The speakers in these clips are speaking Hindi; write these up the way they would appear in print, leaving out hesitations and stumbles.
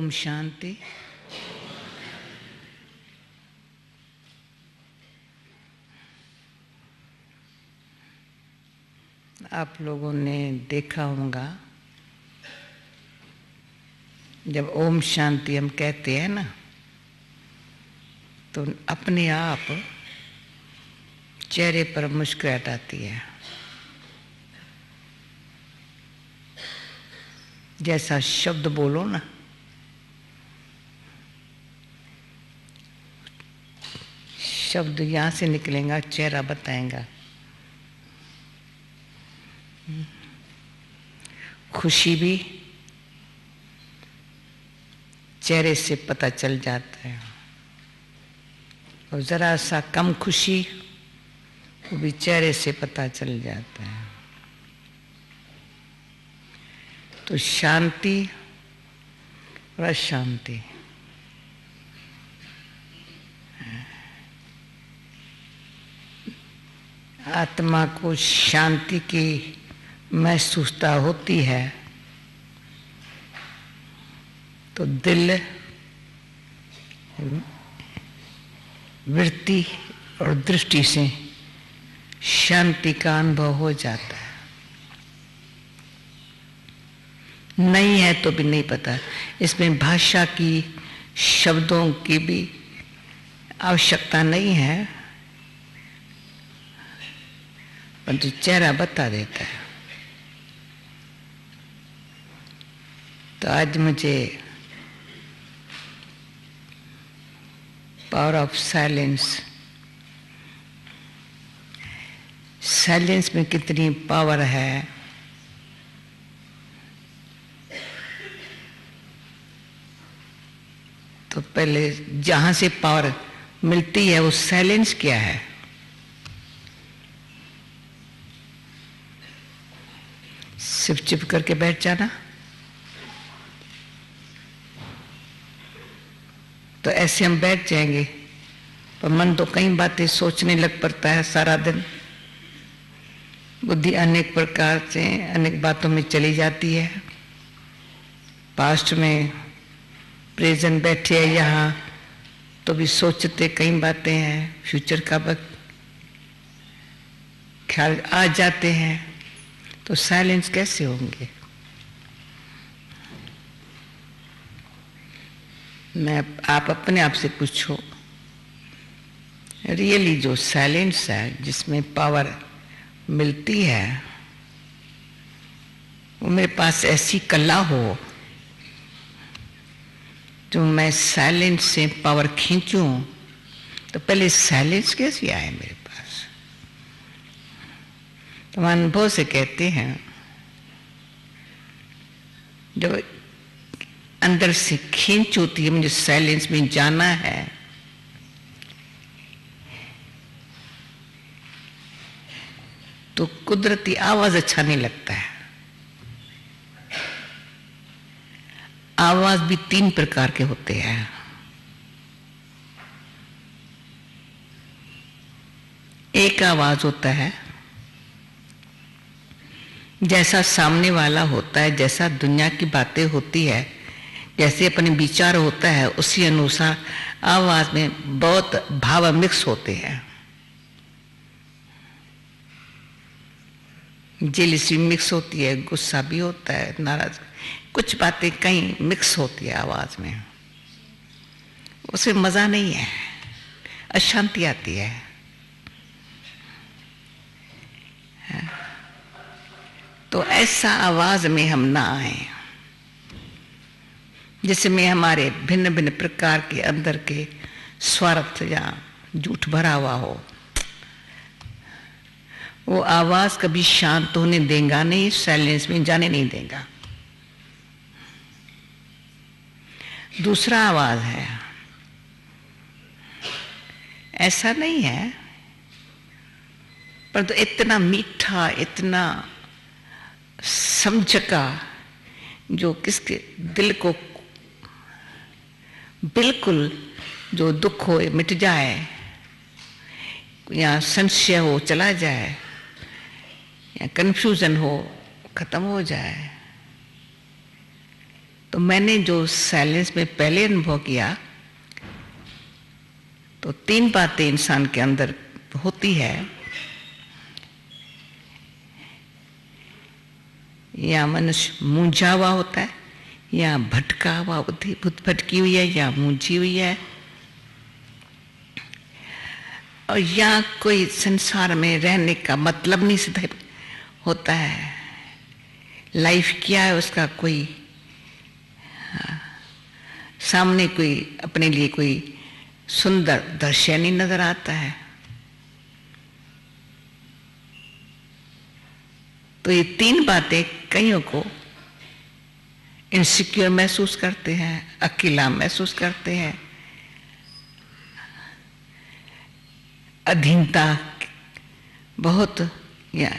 ओम शांति। आप लोगों ने देखा होगा जब ओम शांति हम कहते हैं ना, तो अपने आप चेहरे पर मुस्कुराहट आती है। जैसा शब्द बोलो ना, शब्द यहाँ से निकलेगा, चेहरा बताएगा। खुशी भी चेहरे से पता चल जाता है, और जरा सा कम खुशी वो भी चेहरे से पता चल जाता है। तो शांति और अशांति, आत्मा को शांति की महसूसता होती है तो दिल, वृत्ति और दृष्टि से शांति का अनुभव हो जाता है। नहीं है तो भी नहीं पता, इसमें भाषा की, शब्दों की भी आवश्यकता नहीं है, परंतु चेहरा बता देता है। तो आज मुझे पावर ऑफ साइलेंस, साइलेंस में कितनी पावर है, तो पहले जहां से पावर मिलती है वो साइलेंस क्या है। सिर्फ चुप करके बैठ जाना, तो ऐसे हम बैठ जाएंगे, पर मन तो कई बातें सोचने लग पड़ता है। सारा दिन बुद्धि अनेक प्रकार से अनेक बातों में चली जाती है। पास्ट में, प्रेजेंट बैठे हैं यहाँ तो भी सोचते कई बातें हैं, फ्यूचर का वक्त ख्याल आ जाते हैं, तो साइलेंस कैसे होंगे। आप अपने आप से पूछो, रियली जो साइलेंस है, जिसमें पावर मिलती है, वो मेरे पास ऐसी कला हो जो मैं साइलेंस से पावर खींचूं, तो पहले साइलेंस कैसे आए मेरे पास। तो हम अनुभव से कहते हैं, जब अंदर से खींच होती है, मुझे साइलेंस में जाना है, तो कुदरती आवाज अच्छा नहीं लगता है। आवाज भी 3 प्रकार के होते हैं। एक आवाज होता है जैसा सामने वाला होता है, जैसा दुनिया की बातें होती है, जैसे अपने विचार होता है, उसी अनुसार आवाज में बहुत भाव मिक्स होते हैं। जेलसी मिक्स होती है, गुस्सा भी होता है, नाराज, कुछ बातें कहीं मिक्स होती है आवाज में, उसमें मजा नहीं है, अशांति आती है। तो ऐसा आवाज में हम ना आए जिसमें हमारे भिन्न भिन्न प्रकार के अंदर के स्वार्थ या झूठ भरा हुआ हो। वो आवाज कभी शांत होने देगा नहीं, साइलेंस में जाने नहीं देगा। दूसरा आवाज है, ऐसा नहीं है, पर तो इतना मीठा, इतना समझका, जो किसके दिल को बिल्कुल, जो दुख हो मिट जाए, या संशय हो चला जाए, या कंफ्यूजन हो खत्म हो जाए। तो मैंने जो साइलेंस में पहले अनुभव किया, तो 3 बातें इंसान के अंदर होती है। या मनुष्य मूंझा हुआ होता है, या भटका हुआ बुद्धि भटकी हुई है, या मूंझी हुई है, और या कोई संसार में रहने का मतलब नहीं सिद्ध होता है। लाइफ क्या है उसका कोई सामने कोई अपने लिए कोई सुंदर दृश्य नहीं नजर आता है। तो ये 3 बातें कईयों को इनसिक्योर महसूस करते हैं, अकेला महसूस करते हैं, अधीनता बहुत, या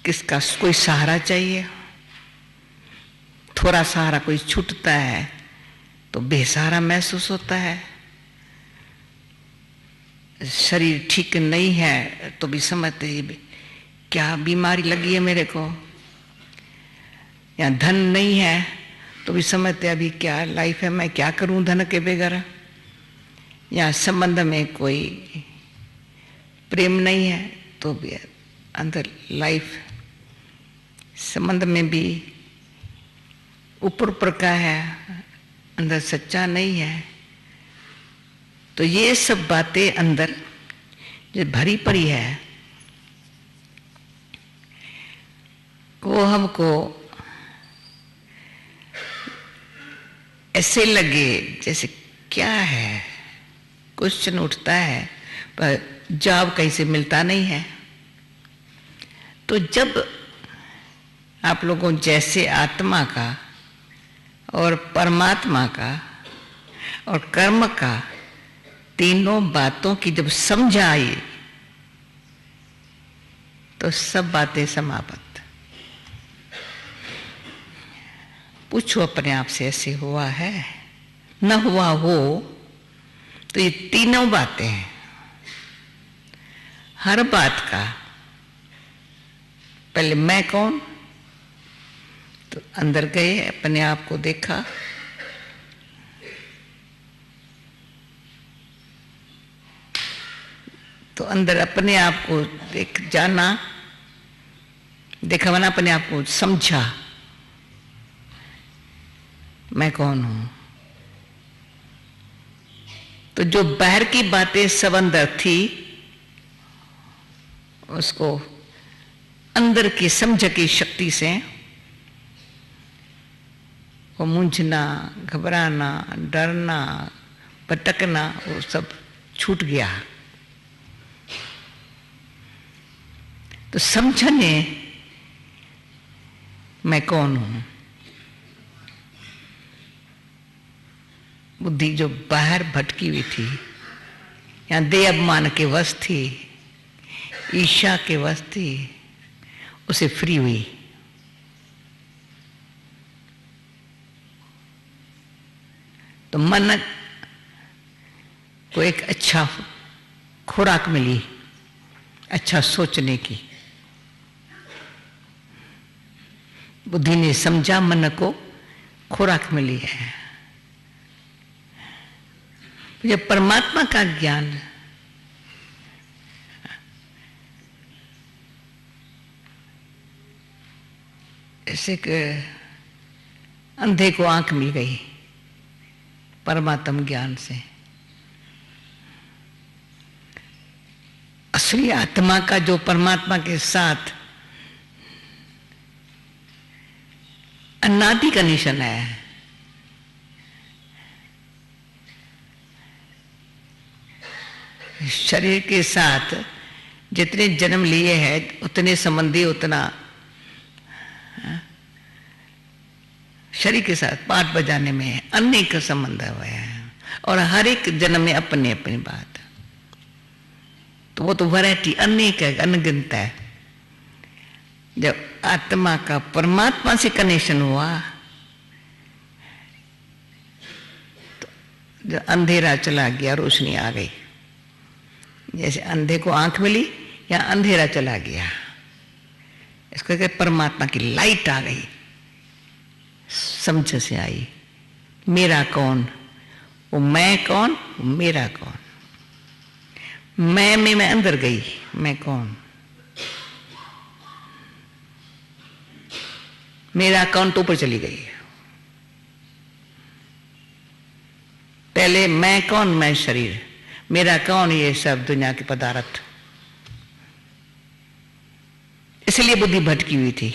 किसका कोई सहारा चाहिए, थोड़ा सहारा कोई छूटता है तो बेसहारा महसूस होता है। शरीर ठीक नहीं है तो भी समझते क्या बीमारी लगी है मेरे को, या धन नहीं है तो भी समझते अभी क्या लाइफ है, मैं क्या करूं धन के बगैर, या संबंध में कोई प्रेम नहीं है तो भी अंदर लाइफ संबंध में भी ऊपर ऊपर का है, अंदर सच्चा नहीं है। तो ये सब बातें अंदर जो भरी पड़ी है वो हमको ऐसे लगे जैसे क्या है, क्वेश्चन उठता है पर जवाब कहीं से मिलता नहीं है। तो जब आप लोगों जैसे आत्मा का और परमात्मा का और कर्म का तीनों बातों की जब समझ आई तो सब बातें समाप्त। पूछो अपने आप से, ऐसे हुआ है? न हुआ हो तो ये तीनों बातें हैं, हर बात का पहले मैं कौन, तो अंदर गए अपने आप को देखा, तो अंदर अपने आप को देख जाना, देखा, मैंने अपने आप को समझा मैं कौन हूं। तो जो बाहर की बातें सब अंदर थी उसको अंदर की समझ की शक्ति से वो मूंझना, घबराना, डरना, भटकना वो सब छूट गया। तो समझने मैं कौन हूं। बुद्धि जो बाहर भटकी हुई थी, या देह अभिमान के वश थी, ईर्ष्या के वश थी, उसे फ्री हुई। तो मन को एक अच्छा खुराक मिली, अच्छा सोचने की। बुद्धि ने समझा, मन को खुराक मिली है। जब परमात्मा का ज्ञान ऐसे कि अंधे को आंख मिल गई परमात्म ज्ञान से, असली आत्मा का जो परमात्मा के साथ अनादि कनेक्शन है, शरीर के साथ जितने जन्म लिए हैं उतने संबंधी, उतना शरीर के साथ पाठ बजाने में अनेक संबंध हुए हैं, और हर एक जन्म में अपनी अपनी बात। तो वो तो वैरायटी अनेक है, अनगिनत है। जब आत्मा का परमात्मा से कनेक्शन हुआ तो जब अंधेरा चला गया, रोशनी आ गई। जैसे अंधे को आंख मिली या अंधेरा चला गया, इसको कहते परमात्मा की लाइट आ गई। समझ से आई। मेरा कौन, वो मैं कौन, वो मेरा कौन। मैं में मैं अंदर गई, मैं कौन, मेरा कौन तो ऊपर चली गई। पहले मैं कौन, मैं शरीर, मेरा कौन, ये सब दुनिया के पदार्थ। इसलिए बुद्धि भटकी हुई थी,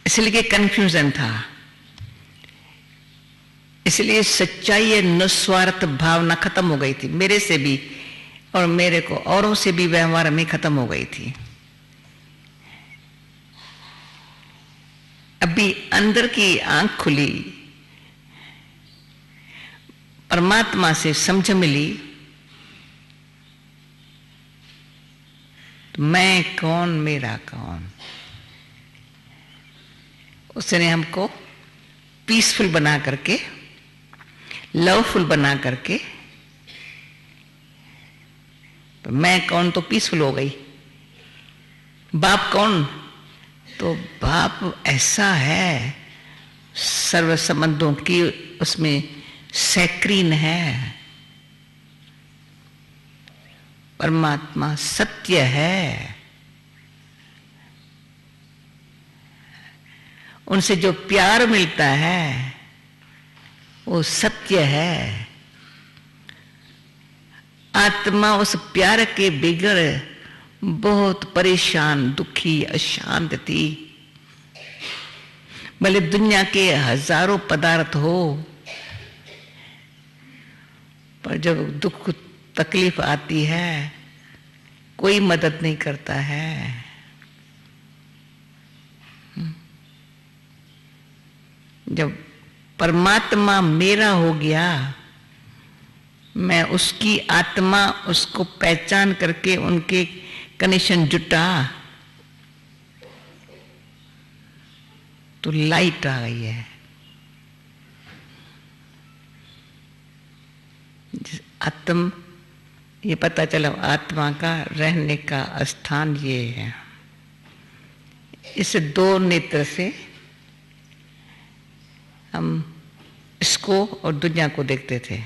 इसलिए कंफ्यूजन था, इसलिए सच्चाई या निस्वार्थ भावना खत्म हो गई थी मेरे से भी, और मेरे को औरों से भी व्यवहार में खत्म हो गई थी। अभी अंदर की आंख खुली, परमात्मा से समझ मिली, तो मैं कौन, मेरा कौन। उसने हमको पीसफुल बना करके, लवफुल बना करके, तो मैं कौन तो पीसफुल हो गई। बाप कौन, तो बाप ऐसा है सर्व संबंधों की उसमें सैक्रीन है। परमात्मा सत्य है, उनसे जो प्यार मिलता है वो सत्य है। आत्मा उस प्यार के बिगड़ बहुत परेशान, दुखी, अशांत थी। भले दुनिया के हजारों पदार्थ हो, पर जब दुख तकलीफ आती है कोई मदद नहीं करता है। जब परमात्मा मेरा हो गया, मैं उसकी आत्मा, उसको पहचान करके उनके कनेक्शन जुटा, तो लाइट आ गई है। आत्म, ये पता चला आत्मा का रहने का स्थान ये है। इस दो नेत्र से हम इसको और दुनिया को देखते थे।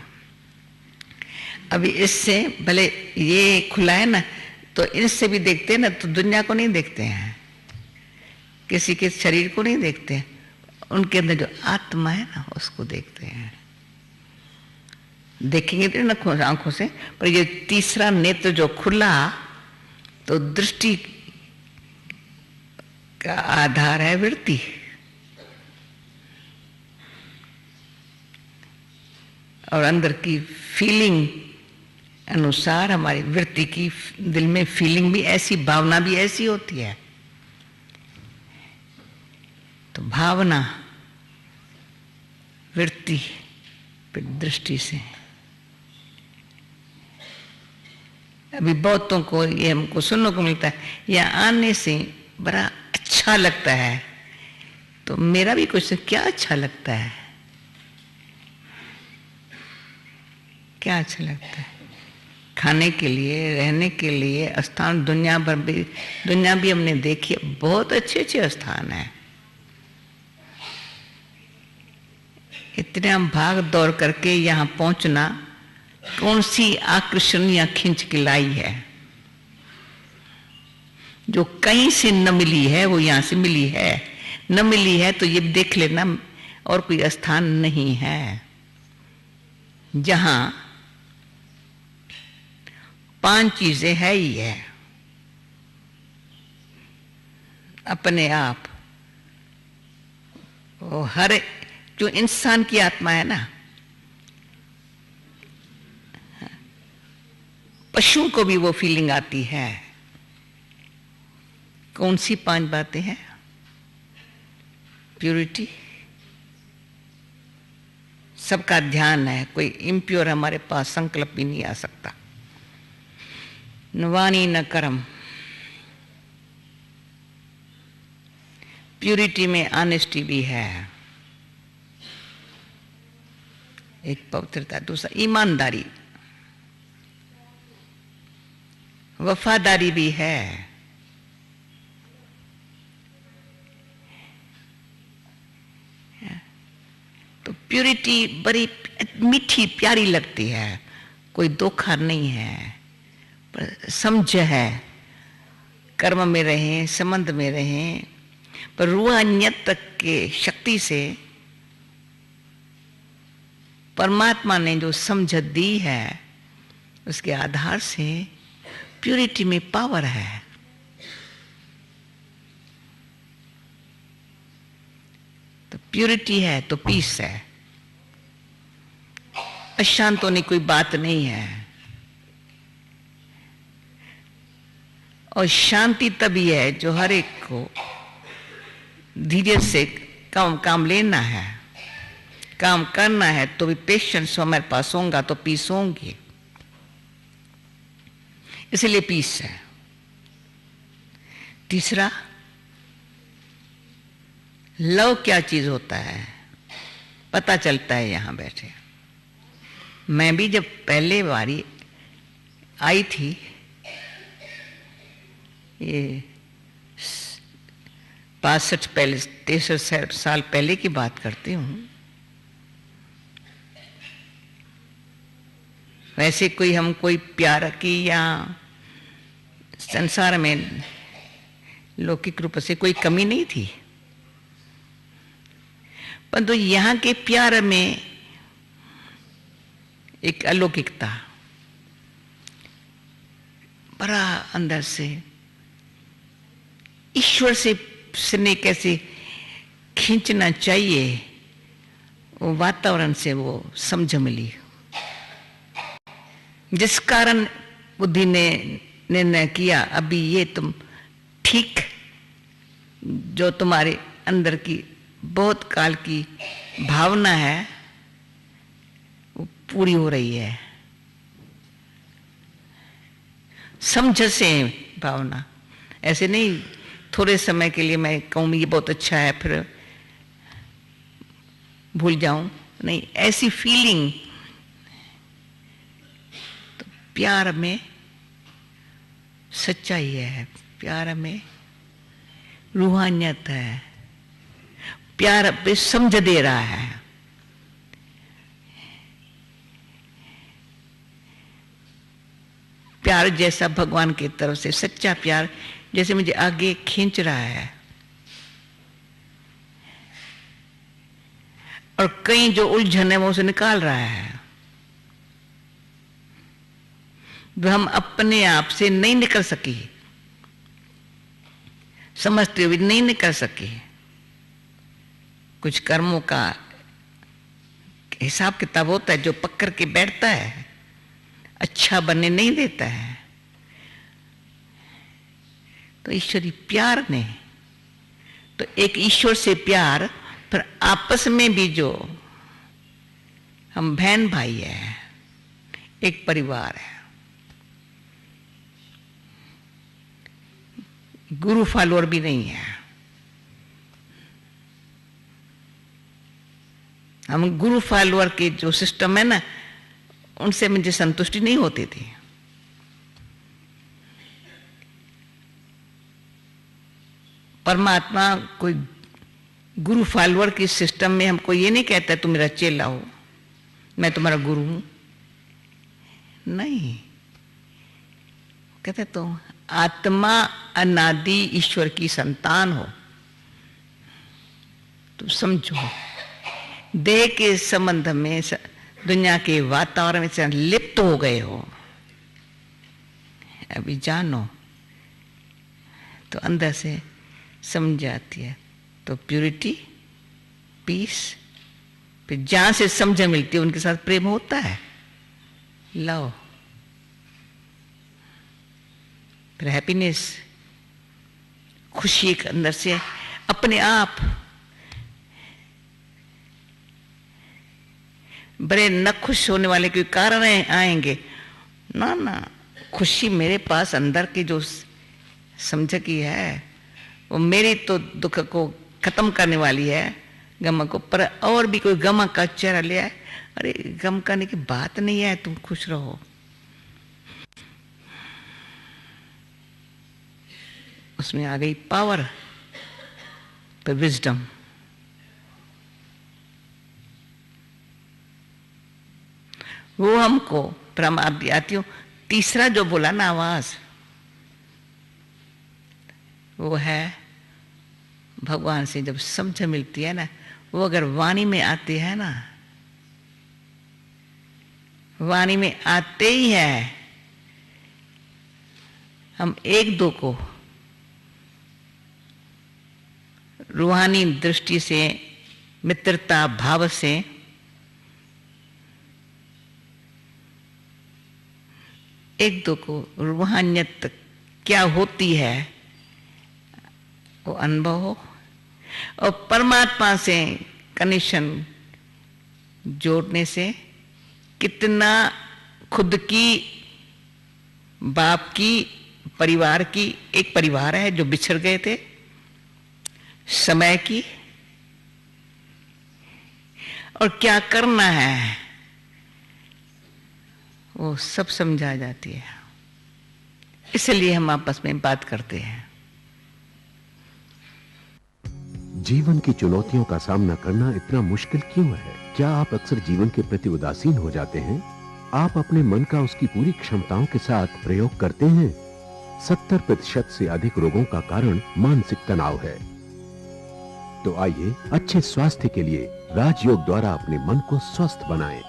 अभी इससे भले ये खुला है ना, तो इससे भी देखते हैं ना, तो दुनिया को नहीं देखते हैं, किसी के शरीर को नहीं देखते हैं, उनके अंदर जो आत्मा है ना उसको देखते हैं। देखेंगे तो ना आंखों से, पर ये तीसरा नेत्र जो खुला, तो दृष्टि का आधार है वृत्ति। और अंदर की फीलिंग अनुसार हमारी वृत्ति की, दिल में फीलिंग भी ऐसी, भावना भी ऐसी होती है। तो भावना वृत्ति फिर दृष्टि से। अभी बहुतों को ये हमको सुनने को मिलता है, या आने से बड़ा अच्छा लगता है। तो मेरा भी कुछ, क्या अच्छा लगता है, क्या अच्छा लगता है? खाने के लिए, रहने के लिए स्थान दुनिया भर भी, दुनिया भी हमने देखी, बहुत अच्छे अच्छे स्थान है। इतने हम भाग दौड़ करके यहाँ पहुंचना कौन सी आकर्षण या खींच के लाई है? जो कहीं से न मिली है वो यहाँ से मिली है। न मिली है तो ये देख लेना और कोई स्थान नहीं है जहां 5 चीजें है ही है अपने आप। वो हर जो इंसान की आत्मा है ना, पशु को भी वो फीलिंग आती है। कौन सी 5 बातें हैं? प्योरिटी, सबका ध्यान है, कोई इम्प्योर हमारे पास संकल्प भी नहीं आ सकता। न वाणी न कर्म। प्योरिटी में ऑनेस्टी भी है, एक पवित्रता। दूसरा ईमानदारी, वफादारी भी है। प्यूरिटी बड़ी मीठी प्यारी लगती है, कोई धोखा नहीं है, पर समझ है, कर्म में रहें, संबंध में रहें, पर रूहानियत तक के शक्ति से परमात्मा ने जो समझ दी है उसके आधार से प्यूरिटी में पावर है। तो प्यूरिटी है तो पीस है, अशांत होने कोई बात नहीं है। और शांति तभी है जो हर एक को धीरे से काम लेना है, काम करना है, तो भी पेशेंस हमारे पास होगा तो पीस होंगी, इसलिए पीस है। तीसरा, लव क्या चीज होता है पता चलता है यहां बैठे। मैं भी जब पहले बारी आई थी, ये 63 साल पहले की बात करती हूं। वैसे कोई प्यार की या संसार में लौकिक रूप से कोई कमी नहीं थी, परंतु यहाँ के प्यार में एक अलौकिकता, बड़ा अंदर से ईश्वर से स्नेह कैसे खींचना चाहिए, वो वातावरण से वो समझ मिली, जिस कारण बुद्धि ने निर्णय किया अभी ये तुम ठीक, जो तुम्हारे अंदर की बहुत काल की भावना है वो पूरी हो रही है। समझ से भावना, ऐसे नहीं थोड़े समय के लिए मैं कहूँ ये बहुत अच्छा है फिर भूल जाऊं, नहीं, ऐसी फीलिंग। तो प्यार में सच्चाई है, प्यार में रूहानियत है, प्यार पे समझ दे रहा है। प्यार जैसा भगवान की तरफ से सच्चा प्यार जैसे मुझे आगे खींच रहा है, और कई जो उलझन है वो उसे निकाल रहा है। वो हम अपने आप से नहीं निकल सकी, समझते हुए नहीं निकल सके। कुछ कर्मों का हिसाब किताब होता है जो पकड़ के बैठता है, अच्छा बनने नहीं देता है। तो ईश्वरी प्यार ने, तो एक ईश्वर से प्यार, फिर आपस में भी जो हम बहन भाई है, एक परिवार है। गुरु फॉलोअर भी नहीं है, हम गुरु फॉलोअर के जो सिस्टम है ना, उनसे मुझे संतुष्टि नहीं होती थी। परमात्मा कोई गुरु फॉलोअर की सिस्टम में हमको ये नहीं कहता तुम मेरा चेला हो, मैं तुम्हारा गुरु हूं, नहीं कहते तो आत्मा अनादि ईश्वर की संतान हो, तुम समझो। देह के संबंध में, दुनिया के वातावरण में लिप्त हो गए हो, अभी जानो तो अंदर से समझ आती है। तो प्यूरिटी, पीस, फिर जहां से समझ मिलती है उनके साथ प्रेम होता है, लव, फिर हैप्पीनेस, खुशी एक अंदर से अपने आप। बड़े न खुश होने वाले कोई कारण आएंगे ना, ना, खुशी मेरे पास अंदर की जो समझ की है वो मेरी तो दुख को खत्म करने वाली है, गम को। पर और भी कोई गम का चेहरा ले आए, अरे गम करने की बात नहीं है, तुम खुश रहो। उसमें आ गई पावर, पर विजडम। वो हमको भ्रम आती हूँ। तीसरा जो बोला ना आवाज, वो है भगवान से जब समझ मिलती है ना, वो अगर वाणी में आती है ना, वाणी में आते ही है, हम एक दो को रूहानी दृष्टि से, मित्रता भाव से एक दो को रूहानियत क्या होती है वो अनुभव हो, और परमात्मा से कनेक्शन जोड़ने से कितना खुद की, बाप की, परिवार की, एक परिवार है जो बिछड़ गए थे, समय की, और क्या करना है वो सब समझा जाती है। इसलिए हम आपस में बात करते हैं। जीवन की चुनौतियों का सामना करना इतना मुश्किल क्यों है? क्या आप अक्सर जीवन के प्रति उदासीन हो जाते हैं? आप अपने मन का उसकी पूरी क्षमताओं के साथ प्रयोग करते हैं? 70% से अधिक रोगों का कारण मानसिक तनाव है। तो आइए अच्छे स्वास्थ्य के लिए राजयोग द्वारा अपने मन को स्वस्थ बनाएं।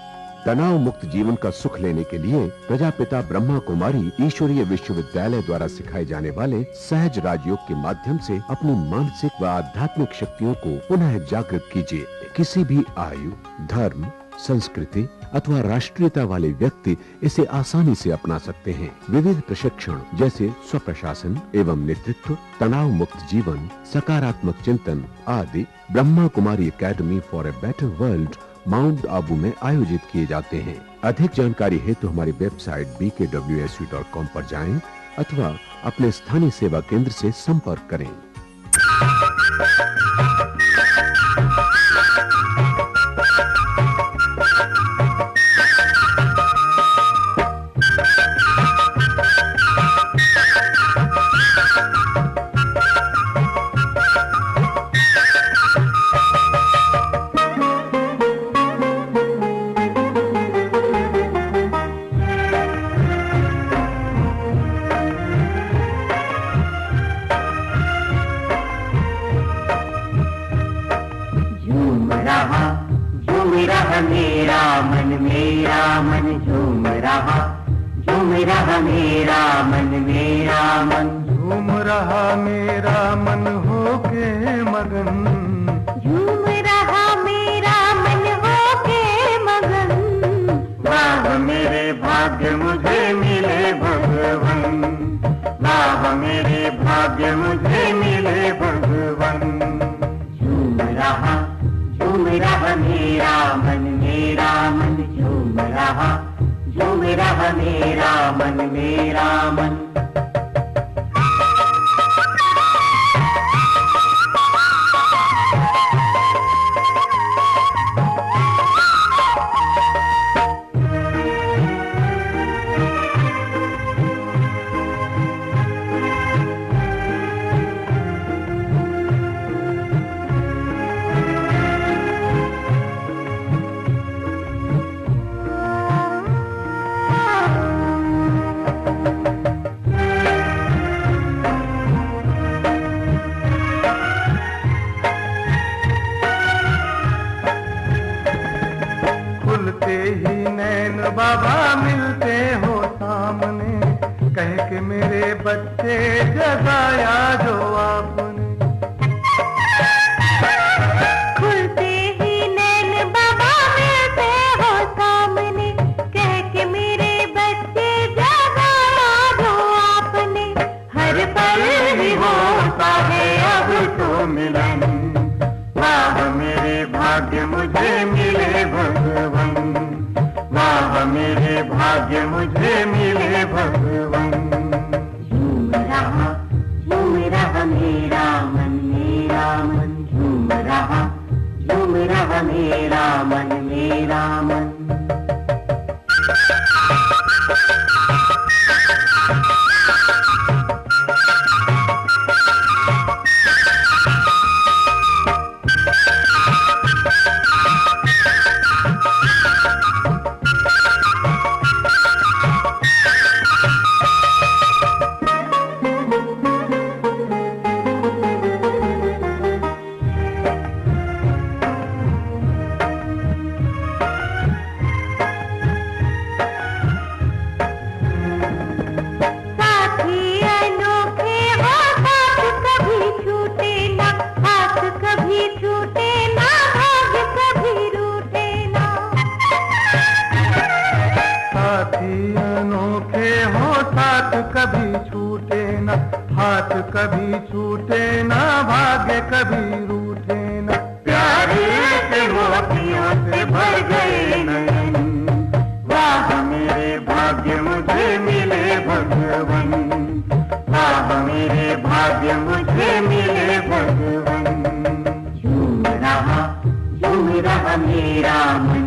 तनाव मुक्त जीवन का सुख लेने के लिए प्रजापिता ब्रह्मा कुमारी ईश्वरीय विश्वविद्यालय द्वारा सिखाए जाने वाले सहज राजयोग के माध्यम से अपनी मानसिक व आध्यात्मिक शक्तियों को पुनः जागृत कीजिए। किसी भी आयु, धर्म, संस्कृति अथवा राष्ट्रीयता वाले व्यक्ति इसे आसानी से अपना सकते हैं। विविध प्रशिक्षण जैसे स्वप्रशासन एवं नेतृत्व, तनाव मुक्त जीवन, सकारात्मक चिंतन आदि Brahma Kumari academy for a better world Mount Abu में आयोजित किए जाते हैं। अधिक जानकारी हेतु हमारी वेबसाइट bkwsu.com पर जाएं अथवा अपने स्थानीय सेवा केंद्र से संपर्क करें। कभी छूटे ना, भाग्य कभी रूठे ना। प्यार के मोतियों से भर गए नयन, वाह मेरे भाग्य मुझे मिले भगवन, वाह मेरे भाग्य मुझे मिले भगवन। झूम रहा मेरा मन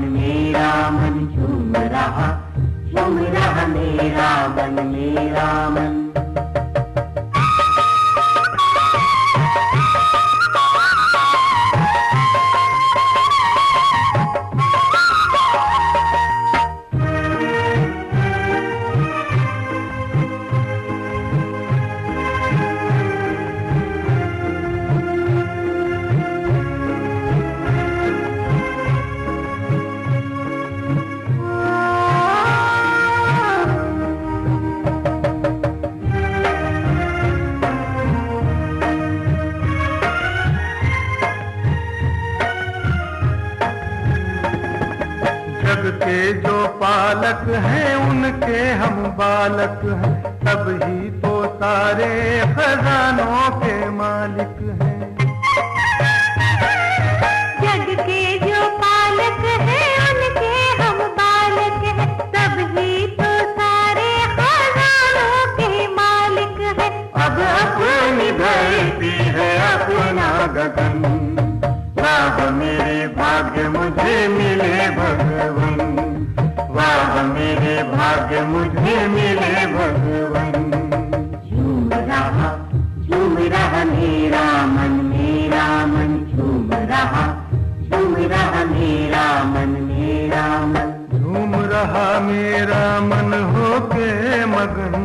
झूम रहा मेरा मन। के जो पालक हैं उनके हम बालक हैं, तब ही तो सारे खजानों के मालिक हैं। जग के जो पालक हैं उनके हम बालक हैं, तब ही तो सारे खजानों के मालिक हैं। अब अपनी धरती है अपना गगन, वाह मेरे भाग्य मुझे मिले भगवन, वाह मेरे भाग्य मुझे मिले भगवन। झूम रहा मेरा मन झूम रहा मेरा मन। झूम रहा मेरा मन होके मगन,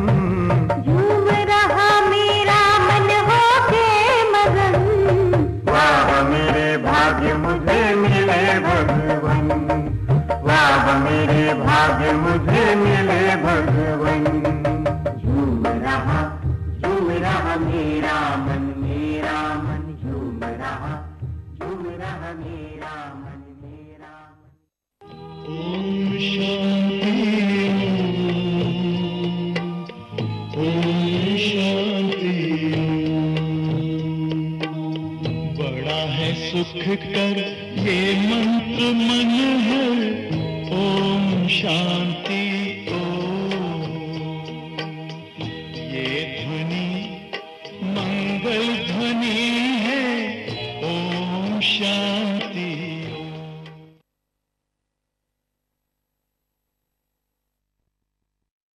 झूम रहा मेरा मन होके मगन, वाह मेरे भाग्य मुझे मिले भगवन, वाह मेरे भाग्य मुझे मिले भगवन। झूम रहा मेरा मन झूम रहा मेरा मन। ओम शांति, ओम शांति। बड़ा है सुख कर ये मंत्र मन है, ओम शांति ओम। ये ध्वनि मंगल ध्वनि